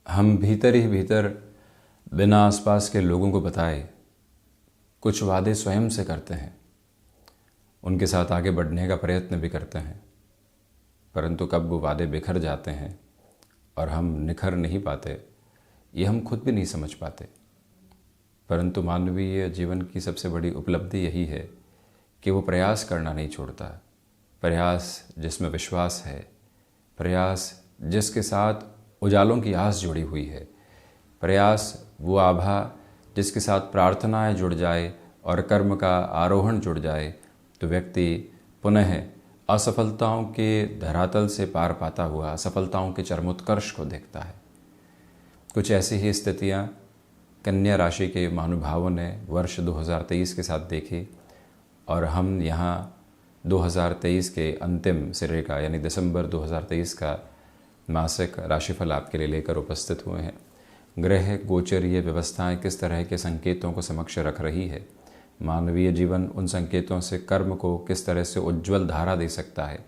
हम भीतर ही भीतर बिना आसपास के लोगों को बताए कुछ वादे स्वयं से करते हैं, उनके साथ आगे बढ़ने का प्रयत्न भी करते हैं, परंतु कब वो वादे बिखर जाते हैं और हम निखर नहीं पाते, ये हम खुद भी नहीं समझ पाते। परंतु मानवीय जीवन की सबसे बड़ी उपलब्धि यही है कि वो प्रयास करना नहीं छोड़ता। प्रयास जिसमें विश्वास है, प्रयास जिसके साथ उजालों की आस जुड़ी हुई है, प्रयास वो आभा जिसके साथ प्रार्थनाएं जुड़ जाए और कर्म का आरोहण जुड़ जाए, तो व्यक्ति पुनः असफलताओं के धरातल से पार पाता हुआ सफलताओं के चरमोत्कर्ष को देखता है। कुछ ऐसी ही स्थितियां कन्या राशि के महानुभावों ने वर्ष 2023 के साथ देखी और हम यहाँ 2023 के अंतिम सिरे का यानी दिसंबर 2023 का मासिक राशिफल आपके लिए लेकर उपस्थित हुए हैं। ग्रह गोचरीय व्यवस्थाएं किस तरह के संकेतों को समक्ष रख रही है, मानवीय जीवन उन संकेतों से कर्म को किस तरह से उज्ज्वल धारा दे सकता है,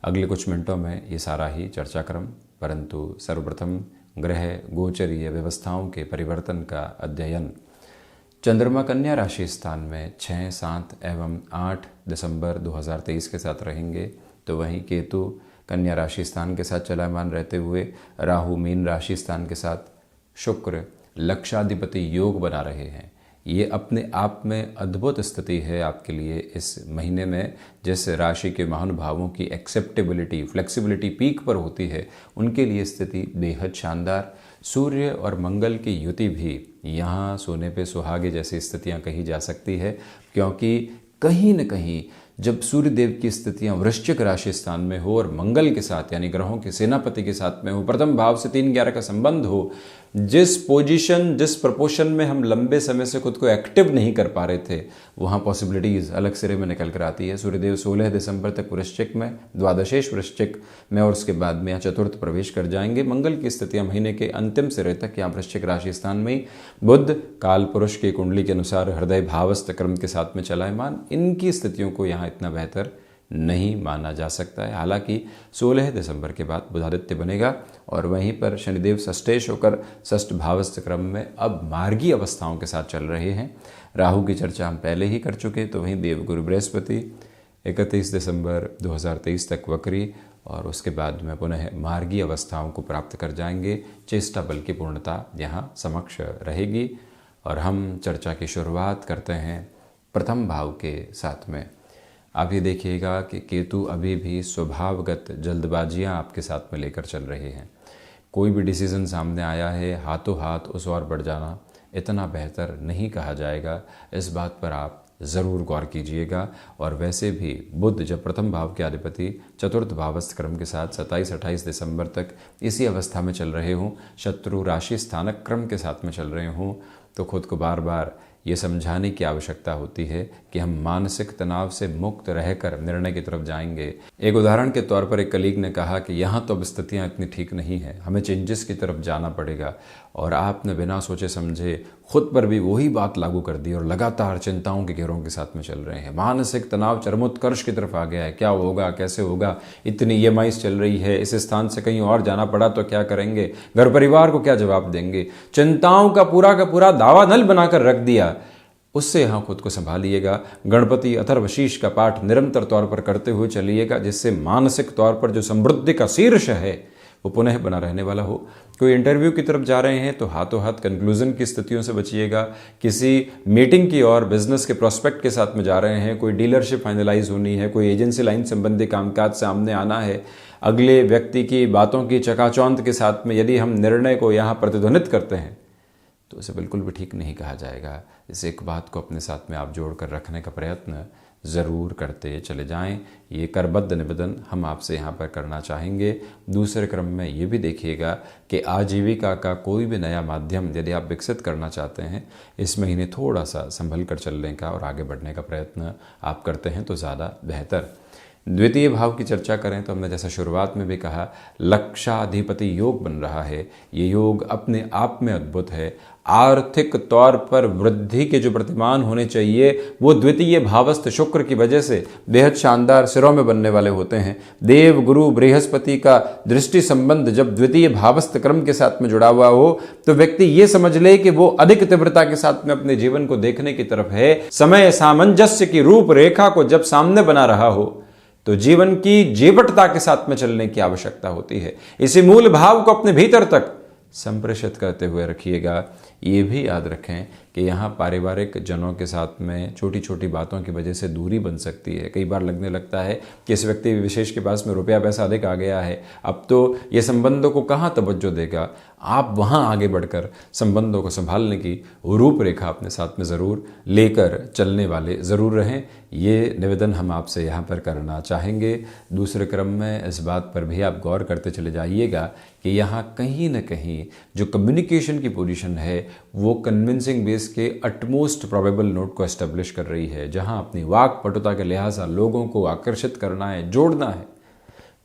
अगले कुछ मिनटों में ये सारा ही चर्चाक्रम। परंतु सर्वप्रथम ग्रह गोचरीय व्यवस्थाओं के परिवर्तन का अध्ययन। चंद्रमा कन्या राशि स्थान में 6, 7 एवं 8 दिसंबर 2023 के साथ रहेंगे, तो वहीं केतु कन्या राशि स्थान के साथ चलायमान रहते हुए राहु मीन राशि स्थान के साथ, शुक्र लक्षाधिपति योग बना रहे हैं। ये अपने आप में अद्भुत स्थिति है आपके लिए इस महीने में। जिस राशि के महानुभावों की एक्सेप्टेबिलिटी फ्लेक्सिबिलिटी पीक पर होती है, उनके लिए स्थिति बेहद शानदार। सूर्य और मंगल की युति भी यहाँ सोने पे सुहागे जैसी स्थितियाँ कही जा सकती है, क्योंकि कहीं न कहीं जब सूर्य देव की स्थितियां वृश्चिक राशि स्थान में हो और मंगल के साथ यानी ग्रहों के सेनापति के साथ में हो, प्रथम भाव से 3-11 का संबंध हो, जिस पोजीशन जिस प्रपोर्शन में हम लंबे समय से खुद को एक्टिव नहीं कर पा रहे थे, वहाँ पॉसिबिलिटीज़ अलग सिरे में निकल कर आती है। सूर्यदेव 16 दिसंबर तक वृश्चिक में, द्वादशेश वृश्चिक में और उसके बाद में यहाँ चतुर्थ प्रवेश कर जाएंगे। मंगल की स्थितियाँ महीने के अंतिम सिरे तक यहाँ वृश्चिक राशि स्थान में ही। बुध काल पुरुष की कुंडली के अनुसार हृदय भावस्थ क्रम के साथ में चलायमान, इनकी स्थितियों को यहाँ इतना बेहतर नहीं माना जा सकता है। हालांकि 16 दिसंबर के बाद बुधादित्य बनेगा और वहीं पर शनिदेव षष्ठेश होकर षष्ठ भावस्थ क्रम में अब मार्गी अवस्थाओं के साथ चल रहे हैं। राहु की चर्चा हम पहले ही कर चुके, तो वहीं देवगुरु बृहस्पति 31 दिसंबर 2023 तक वक्री और उसके बाद में पुनः मार्गी अवस्थाओं को प्राप्त कर जाएंगे। चेष्टा बल की पूर्णता यहाँ समक्ष रहेगी और हम चर्चा की शुरुआत करते हैं प्रथम भाव के साथ में। आप ये देखिएगा कि केतु अभी भी स्वभावगत जल्दबाजियां आपके साथ में लेकर चल रहे हैं। कोई भी डिसीजन सामने आया है, हाथों हाथ उस ओर बढ़ जाना इतना बेहतर नहीं कहा जाएगा। इस बात पर आप ज़रूर गौर कीजिएगा। और वैसे भी बुध जब प्रथम भाव के अधिपति चतुर्थ भावस्थ क्रम के साथ 27-28 दिसंबर तक इसी अवस्था में चल रहे हों, शत्रु राशि स्थानक क्रम के साथ में चल रहे हों, तो खुद को बार बार ये समझाने की आवश्यकता होती है कि हम मानसिक तनाव से मुक्त रहकर निर्णय की तरफ जाएंगे। एक उदाहरण के तौर पर एक कलीग ने कहा कि यहाँ तो अब स्थितियाँ इतनी ठीक नहीं है, हमें चेंजेस की तरफ जाना पड़ेगा, और आपने बिना सोचे समझे खुद पर भी वही बात लागू कर दी और लगातार चिंताओं के घेरों के साथ में चल रहे हैं। मानसिक तनाव चरमोत्कर्ष की तरफ आ गया है। क्या होगा, कैसे होगा, इतनी ईएमआईज चल रही है, इस स्थान से कहीं और जाना पड़ा तो क्या करेंगे, घर परिवार को क्या जवाब देंगे, चिंताओं का पूरा दावा नल बनाकर रख दिया। उससे यहाँ खुद को संभालिएगा। गणपति अथर्वशीष का पाठ निरंतर तौर पर करते हुए चलिएगा, जिससे मानसिक तौर पर जो समृद्धि का शीर्ष है वो पुनः बना रहने वाला हो। कोई इंटरव्यू की तरफ जा रहे हैं तो हाथों हाथ कंक्लूजन की स्थितियों से बचिएगा। किसी मीटिंग की और बिजनेस के प्रोस्पेक्ट के साथ में जा रहे हैं, कोई डीलरशिप फाइनलाइज होनी है, कोई एजेंसी लाइन संबंधी कामकाज सामने आना है, अगले व्यक्ति की बातों की चकाचौंध के साथ में यदि हम निर्णय को यहाँ प्रतिध्वनित करते हैं तो उसे बिल्कुल भी ठीक नहीं कहा जाएगा। इस एक बात को अपने साथ में आप जोड़कर रखने का प्रयत्न ज़रूर करते चले जाएं। ये करबद्ध निवेदन हम आपसे यहाँ पर करना चाहेंगे। दूसरे क्रम में ये भी देखिएगा कि आजीविका का कोई भी नया माध्यम यदि आप विकसित करना चाहते हैं, इस महीने थोड़ा सा संभल कर चलने का और आगे बढ़ने का प्रयत्न आप करते हैं तो ज़्यादा बेहतर। द्वितीय भाव की चर्चा करें तो हमने जैसा शुरुआत में भी कहा, लक्षाधिपति योग बन रहा है। ये योग अपने आप में अद्भुत है। आर्थिक तौर पर वृद्धि के जो प्रतिमान होने चाहिए वो द्वितीय भावस्थ शुक्र की वजह से बेहद शानदार सिरों में बनने वाले होते हैं। देव गुरु बृहस्पति का दृष्टि संबंध जब द्वितीय भावस्थ क्रम के साथ में जुड़ा हुआ हो तो व्यक्ति ये समझ ले कि वो अधिक तीव्रता के साथ में अपने जीवन को देखने की तरफ है। समय सामंजस्य की रूपरेखा को जब सामने बना रहा हो तो जीवन की जीवटता के साथ में चलने की आवश्यकता होती है। इसी मूल भाव को अपने भीतर तक संप्रेषित करते हुए रखिएगा। ये भी याद रखें कि यहाँ पारिवारिक जनों के साथ में छोटी छोटी बातों की वजह से दूरी बन सकती है। कई बार लगने लगता है कि इस व्यक्ति विशेष के पास में रुपया पैसा अधिक आ गया है, अब तो ये संबंधों को कहाँ तवज्जो देगा। आप वहाँ आगे बढ़कर संबंधों को संभालने की रूपरेखा अपने साथ में ज़रूर लेकर चलने वाले ज़रूर रहें। ये निवेदन हम आपसे यहाँ पर करना चाहेंगे। दूसरे क्रम में इस बात पर भी आप गौर करते चले जाइएगा कि यहाँ कहीं न कहीं जो कम्युनिकेशन की पोजीशन है वो कन्विंसिंग बेस के अटमोस्ट प्रोबेबल नोट को एस्टेब्लिश कर रही है। जहाँ अपनी वाक पटुता के लिहाजा लोगों को आकर्षित करना है, जोड़ना है,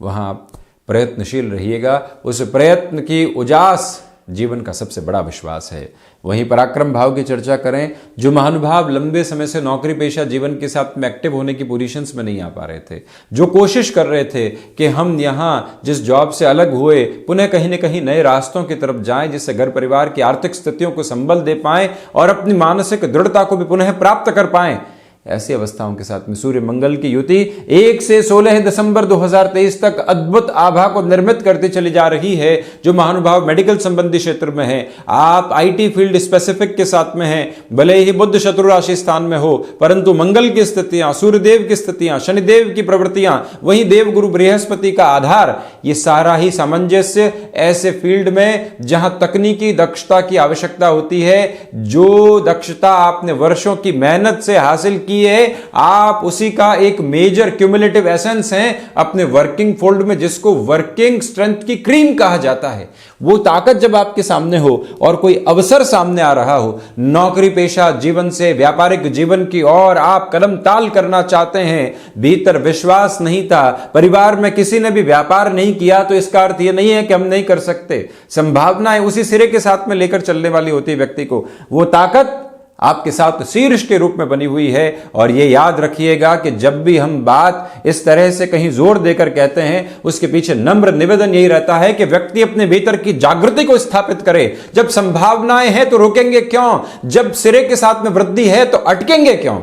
वहाँ आप प्रयत्नशील रहिएगा। उस प्रयत्न की उजास जीवन का सबसे बड़ा विश्वास है। वहीं पराक्रम भाव की चर्चा करें, जो महानुभाव लंबे समय से नौकरी पेशा जीवन के साथ में एक्टिव होने की पोजीशंस में नहीं आ पा रहे थे, जो कोशिश कर रहे थे कि हम यहाँ जिस जॉब से अलग हुए पुनः कहीं न कहीं नए रास्तों की तरफ जाएं, जिससे घर परिवार की आर्थिक स्थितियों को संबल दे पाएं और अपनी मानसिक दृढ़ता को भी पुनः प्राप्त कर पाएं, ऐसी अवस्थाओं के साथ में सूर्य मंगल की युति 1 से 16 दिसंबर 2023 तक अद्भुत आभा को निर्मित करती चली जा रही है। जो महानुभाव मेडिकल संबंधी क्षेत्र में है, आप आईटी फील्ड स्पेसिफिक के साथ में हैं, भले ही बुध शत्रु राशि स्थान में हो, परंतु मंगल की स्थितियां, सूर्यदेव की स्थितियां, शनिदेव की प्रवृत्तियां, वहीं देव गुरु बृहस्पति का आधार, ये सारा ही सामंजस्य ऐसे फील्ड में जहां तकनीकी दक्षता की आवश्यकता होती है, जो दक्षता आपने वर्षों की मेहनत से हासिल की है, आप उसी का एक मेजर क्यूमुलेटिव एसेंस हैं अपने वर्किंग फोल्ड में, जिसको वर्किंग स्ट्रेंथ की क्रीम कहा जाता है। वो ताकत जब आपके सामने हो और कोई अवसर सामने आ रहा हो, नौकरी पेशा जीवन से व्यापारिक जीवन की ओर आप कदम ताल करना चाहते हैं, भीतर विश्वास नहीं था, परिवार में किसी ने भी व्यापार नहीं किया, तो इसका अर्थ यह नहीं है कि हम नहीं कर सकते। संभावनाएं उसी सिरे के साथ में लेकर चलने वाली होती है व्यक्ति को। वो ताकत आपके साथ शीर्ष के रूप में बनी हुई है। और ये याद रखिएगा कि जब भी हम बात इस तरह से कहीं जोर देकर कहते हैं, उसके पीछे नम्र निवेदन यही रहता है कि व्यक्ति अपने भीतर की जागृति को स्थापित करे। जब संभावनाएं हैं तो रोकेंगे क्यों? जब सिरे के साथ में वृद्धि है तो अटकेंगे क्यों?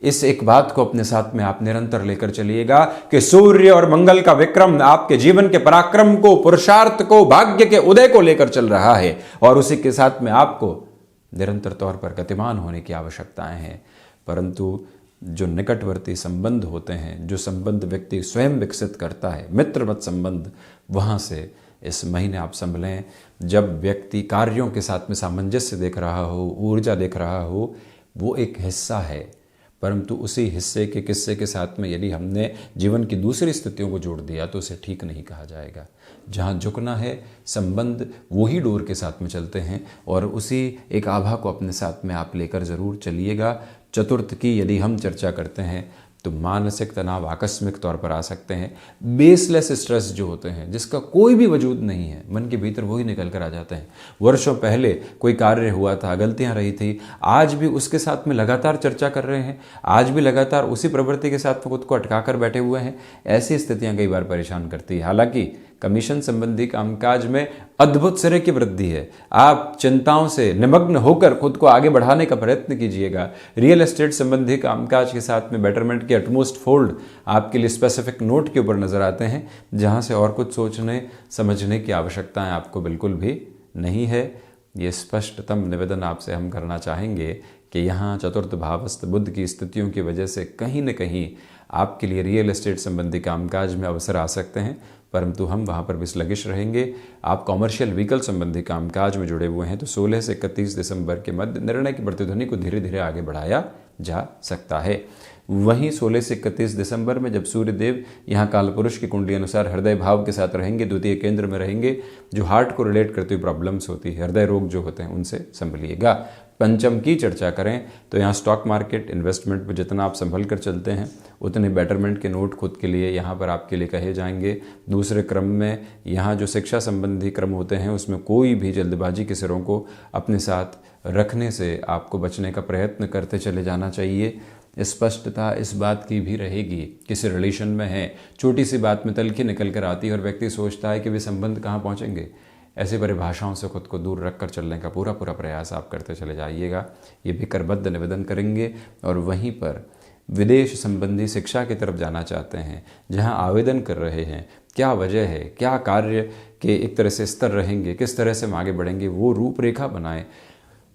इस एक बात को अपने साथ में आप निरंतर लेकर चलिएगा कि सूर्य और मंगल का विक्रम आपके जीवन के पराक्रम को, पुरुषार्थ को, भाग्य के उदय को लेकर चल रहा है, और उसी के साथ में आपको निरंतर तौर पर गतिमान होने की आवश्यकताएं हैं। परंतु जो निकटवर्ती संबंध होते हैं, जो संबंध व्यक्ति स्वयं विकसित करता है, मित्रवत संबंध, वहाँ से इस महीने आप संभलें। जब व्यक्ति कार्यों के साथ में सामंजस्य देख रहा हो, ऊर्जा देख रहा हो, वो एक हिस्सा है, परंतु उसी हिस्से के किस्से के साथ में यदि हमने जीवन की दूसरी स्थितियों को जोड़ दिया तो उसे ठीक नहीं कहा जाएगा। जहाँ झुकना है, संबंध वही डोर के साथ में चलते हैं, और उसी एक आभा को अपने साथ में आप लेकर ज़रूर चलिएगा। चतुर्थ की यदि हम चर्चा करते हैं तो मानसिक तनाव आकस्मिक तौर पर आ सकते हैं। बेसलेस स्ट्रेस जो होते हैं, जिसका कोई भी वजूद नहीं है, मन के भीतर वही निकल कर आ जाते हैं। वर्षों पहले कोई कार्य हुआ था, गलतियां रही थी, आज भी उसके साथ में लगातार चर्चा कर रहे हैं, आज भी लगातार उसी प्रवृत्ति के साथ खुद को अटका कर बैठे हुए हैं। ऐसी स्थितियां कई बार परेशान करती है। हालांकि कमीशन संबंधी कामकाज में अद्भुत सिरे की वृद्धि है। आप चिंताओं से निमग्न होकर खुद को आगे बढ़ाने का प्रयत्न कीजिएगा। रियल एस्टेट संबंधी कामकाज के साथ में बेटरमेंट के अटमोस्ट फोल्ड आपके लिए स्पेसिफिक नोट के ऊपर नजर आते हैं, जहां से और कुछ सोचने समझने की आवश्यकताएं आपको बिल्कुल भी नहीं है। ये स्पष्टतम निवेदन आपसे हम करना चाहेंगे कि यहाँ चतुर्थ भावस्थ बुध की स्थितियों की वजह से कहीं न कहीं आपके लिए रियल एस्टेट संबंधी कामकाज में अवसर आ सकते हैं, परंतु हम वहाँ पर भी स्लगिश रहेंगे। आप कॉमर्शियल व्हीकल संबंधी कामकाज में जुड़े हुए हैं तो 16 से 31 दिसंबर के मध्य निर्णय की प्रतिध्वनि को धीरे धीरे आगे बढ़ाया जा सकता है। वहीं 16 से 31 दिसंबर में जब सूर्यदेव यहाँ कालपुरुष की कुंडली अनुसार हृदय भाव के साथ रहेंगे, द्वितीय केंद्र में रहेंगे, जो हार्ट को रिलेट करती हुई प्रॉब्लम्स होती है, हृदय रोग जो होते हैं, उनसे संभलिएगा। पंचम की चर्चा करें तो यहाँ स्टॉक मार्केट इन्वेस्टमेंट में जितना आप संभल कर चलते हैं उतने बेटरमेंट के नोट खुद के लिए यहाँ पर आपके लिए कहे जाएंगे। दूसरे क्रम में यहाँ जो शिक्षा संबंधी क्रम होते हैं उसमें कोई भी जल्दबाजी के सिरों को अपने साथ रखने से आपको बचने का प्रयत्न करते चले जाना चाहिए। स्पष्टता इस बात की भी रहेगी, किसी रिलेशन में है, छोटी सी बात में तलखी निकल कर आती है और व्यक्ति सोचता है कि वे संबंध कहाँ पहुँचेंगे। ऐसी परिभाषाओं से खुद को दूर रखकर चलने का पूरा प्रयास आप करते चले जाइएगा, ये भी करबद्ध निवेदन करेंगे। और वहीं पर विदेश संबंधी शिक्षा की तरफ जाना चाहते हैं, जहां आवेदन कर रहे हैं, क्या वजह है, क्या कार्य के एक तरह से स्तर रहेंगे, किस तरह से हम आगे बढ़ेंगे, वो रूपरेखा बनाएं,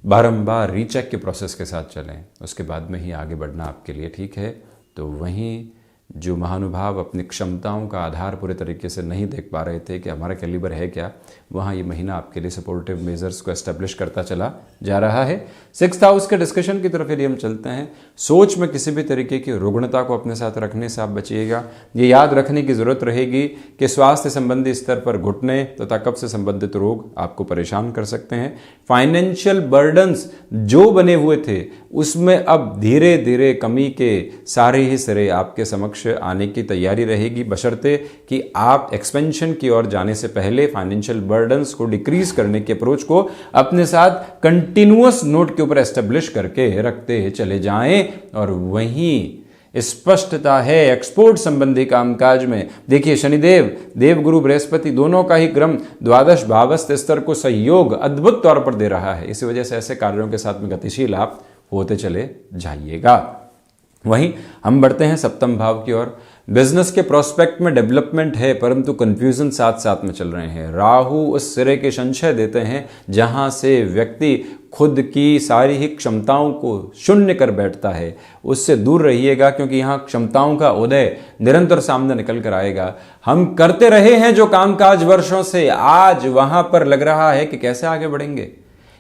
बारंबार रीचेक के प्रोसेस के साथ चलें, उसके बाद में ही आगे बढ़ना आपके लिए ठीक है। तो वहीं जो महानुभाव अपनी क्षमताओं का आधार पूरे तरीके से नहीं देख पा रहे थे कि हमारा कैलिबर है क्या, वहाँ ये महीना आपके लिए सपोर्टिव मेजर्स को एस्टेब्लिश करता चला जा रहा है। 6th हाउस के डिस्कशन की तरफ यदि हम चलते हैं, सोच में किसी भी तरीके की रुग्णता को अपने साथ रखने से आप बचिएगा। ये याद रखने की ज़रूरत रहेगी कि स्वास्थ्य संबंधी स्तर पर घुटने तथा कफ से संबंधित रोग आपको परेशान कर सकते हैं। फाइनेंशियल बर्डन्स जो बने हुए थे उसमें अब धीरे धीरे कमी के सारे ही सिरे आपके समक्ष आने की तैयारी रहेगी, बशर्ते कि आप एक्सपेंशन की ओर जाने से पहले फाइनेंशियल बर्डन्स को डिक्रीज करने के अप्रोच को अपने साथ कंटिन्यूअस नोट के ऊपर एस्टेब्लिश करके रखते चले जाएं। और वहीं स्पष्टता है एक्सपोर्ट संबंधी कामकाज में। देखिए शनिदेव, देवगुरु बृहस्पति दोनों का ही क्रम द्वादश भावस्थ स्तर को सहयोग अद्भुत तौर पर दे रहा है। इसी वजह से ऐसे कार्यों के साथ में गतिशील आप होते चले जाइएगा। वहीं हम बढ़ते हैं 7वें भाव की ओर। बिजनेस के प्रोस्पेक्ट में डेवलपमेंट है, परंतु कंफ्यूजन साथ साथ में चल रहे हैं। राहु उस सिरे के संशय देते हैं जहां से व्यक्ति खुद की सारी ही क्षमताओं को शून्य कर बैठता है। उससे दूर रहिएगा, क्योंकि यहाँ क्षमताओं का उदय निरंतर सामने निकल कर आएगा। हम करते रहे हैं जो कामकाज वर्षों से, आज वहां पर लग रहा है कि कैसे आगे बढ़ेंगे।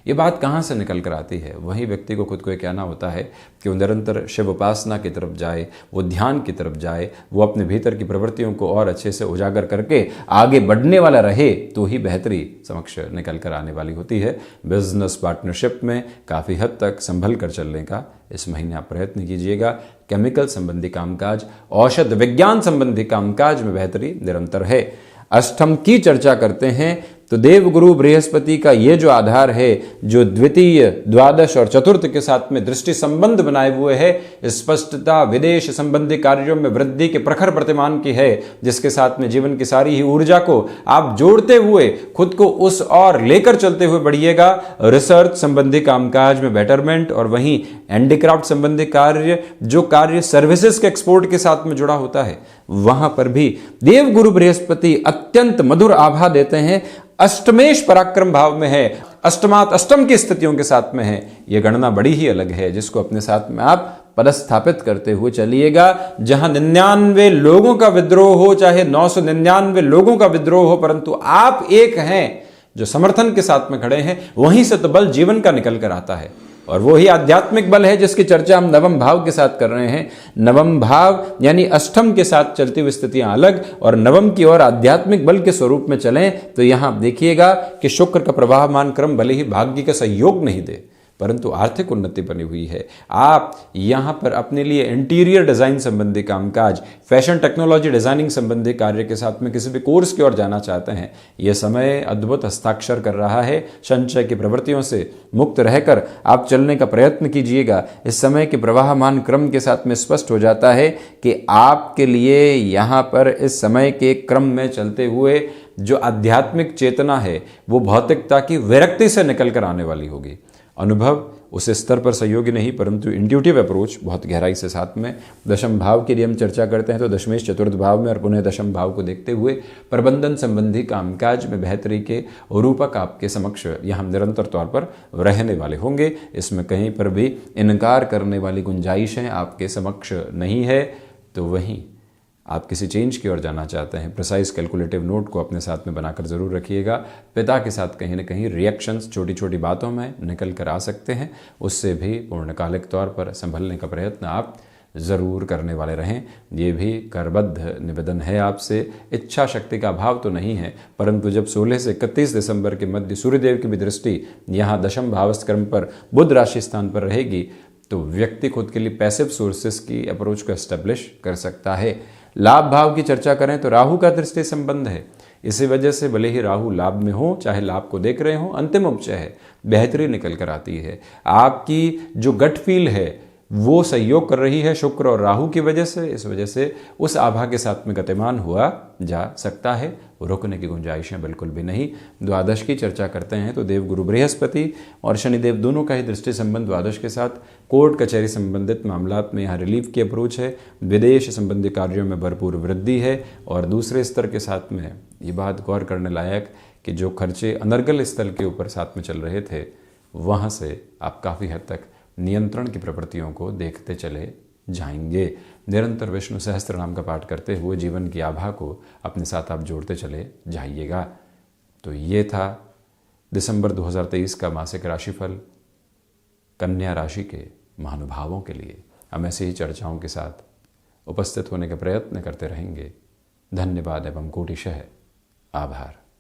ये बात कहाँ से निकल कर आती है? वही व्यक्ति को खुद को ये कहना होता है कि वो निरंतर शिव उपासना की तरफ जाए, वो ध्यान की तरफ जाए, वो अपने भीतर की प्रवृत्तियों को और अच्छे से उजागर करके आगे बढ़ने वाला रहे, तो ही बेहतरी समक्ष निकल कर आने वाली होती है। बिजनेस पार्टनरशिप में काफ़ी हद तक संभल कर चलने का इस महीने आप प्रयत्न कीजिएगा। केमिकल संबंधी कामकाज, औषध विज्ञान संबंधी कामकाज में बेहतरी निरंतर है। अष्टम की चर्चा करते हैं तो देवगुरु बृहस्पति का ये जो आधार है, जो द्वितीय, द्वादश और चतुर्थ के साथ में दृष्टि संबंध बनाए हुए है, स्पष्टता विदेश संबंधी कार्यों में वृद्धि के प्रखर प्रतिमान की है, जिसके साथ में जीवन की सारी ही ऊर्जा को आप जोड़ते हुए खुद को उस और लेकर चलते हुए बढ़िएगा। रिसर्च संबंधी कामकाज में बेटरमेंट, और वहीं हैंडीक्राफ्ट संबंधी कार्य, जो कार्य सर्विसेज के एक्सपोर्ट के साथ में जुड़ा होता है, वहां पर भी देवगुरु बृहस्पति अत्यंत मधुर आभा देते हैं। अष्टमेश पराक्रम भाव में है, अष्टमात अष्टम की स्थितियों के साथ में है। यह गणना बड़ी ही अलग है, जिसको अपने साथ में आप पदस्थापित करते हुए चलिएगा। जहां 99 लोगों का विद्रोह हो, चाहे 999 लोगों का विद्रोह हो, परंतु आप एक हैं जो समर्थन के साथ में खड़े हैं, वहीं से तो बल जीवन का निकल कर आता है। और वो ही आध्यात्मिक बल है जिसकी चर्चा हम नवम भाव के साथ कर रहे हैं। नवम भाव यानी अष्टम के साथ चलती हुई स्थितियां अलग, और नवम की ओर आध्यात्मिक बल के स्वरूप में चलें तो यहां देखिएगा कि शुक्र का प्रवाहमान क्रम भले ही भाग्य का सहयोग नहीं दे, परंतु आर्थिक उन्नति बनी हुई है। आप यहाँ पर अपने लिए इंटीरियर डिज़ाइन संबंधी कामकाज, फैशन टेक्नोलॉजी डिज़ाइनिंग संबंधी कार्य के साथ में किसी भी कोर्स की ओर जाना चाहते हैं, यह समय अद्भुत हस्ताक्षर कर रहा है। संचय की प्रवृत्तियों से मुक्त रहकर आप चलने का प्रयत्न कीजिएगा। इस समय के प्रवाहमान क्रम के साथ में स्पष्ट हो जाता है कि आपके लिए यहाँ पर इस समय के क्रम में चलते हुए जो आध्यात्मिक चेतना है, वो भौतिकता की विरक्ति से निकल कर आने वाली होगी। अनुभव उस स्तर पर सहयोगी नहीं, परंतु इंट्यूटिव अप्रोच बहुत गहराई से साथ में। दशम भाव की यदि हम चर्चा करते हैं तो दशमेश चतुर्थ भाव में और पुनः दशम भाव को देखते हुए प्रबंधन संबंधी कामकाज में बेहतरी के रूपक आपके समक्ष यहाँ निरंतर तौर पर रहने वाले होंगे। इसमें कहीं पर भी इनकार करने वाली गुंजाइशें आपके समक्ष नहीं है। तो वहीं आप किसी चेंज की ओर जाना चाहते हैं, प्रिसाइज कैलकुलेटिव नोट को अपने साथ में बनाकर जरूर रखिएगा। पिता के साथ कहीं ना कहीं रिएक्शंस छोटी छोटी बातों में निकल कर आ सकते हैं, उससे भी पूर्णकालिक तौर पर संभलने का प्रयत्न आप ज़रूर करने वाले रहें। ये भी करबद्ध निवेदन है आपसे। इच्छा शक्ति का अभाव तो नहीं है, परंतु जब 16 से 31 दिसंबर के मध्य सूर्यदेव की भी दृष्टि यहाँ दशम भावस्थ क्रम पर बुध राशि स्थान पर रहेगी, तो व्यक्ति खुद के लिए पैसिव सोर्सेस की अप्रोच को एस्टेब्लिश कर सकता है। लाभ भाव की चर्चा करें तो राहु का दृष्टि संबंध है। इसी वजह से भले ही राहु लाभ में हो, चाहे लाभ को देख रहे हो, अंतिम उपचय है, बेहतरी निकल कर आती है। आपकी जो गट फील है वो सहयोग कर रही है शुक्र और राहु की वजह से। इस वजह से उस आभा के साथ में गतिमान हुआ जा सकता है, रुकने की गुंजाइशें बिल्कुल भी नहीं। द्वादश की चर्चा करते हैं तो देवगुरु बृहस्पति और शनिदेव दोनों का ही दृष्टि संबंध द्वादश के साथ कोर्ट कचहरी संबंधित मामलात में यहाँ रिलीफ की अप्रोच है। विदेश संबंधी कार्यों में भरपूर वृद्धि है। और दूसरे स्तर के साथ में ये बात गौर करने लायक कि जो खर्चे अनर्गल स्थल के ऊपर साथ में चल रहे थे, वहाँ से आप काफ़ी हद तक नियंत्रण की प्रवृत्तियों को देखते चले जाएंगे। निरंतर विष्णु सहस्त्र नाम का पाठ करते हुए जीवन की आभा को अपने साथ आप जोड़ते चले जाइएगा। तो ये था दिसंबर 2023 का मासिक राशिफल कन्या राशि के महानुभावों के लिए। हम ऐसे ही चर्चाओं के साथ उपस्थित होने का प्रयत्न करते रहेंगे। धन्यवाद एवं कोटिशः आभार।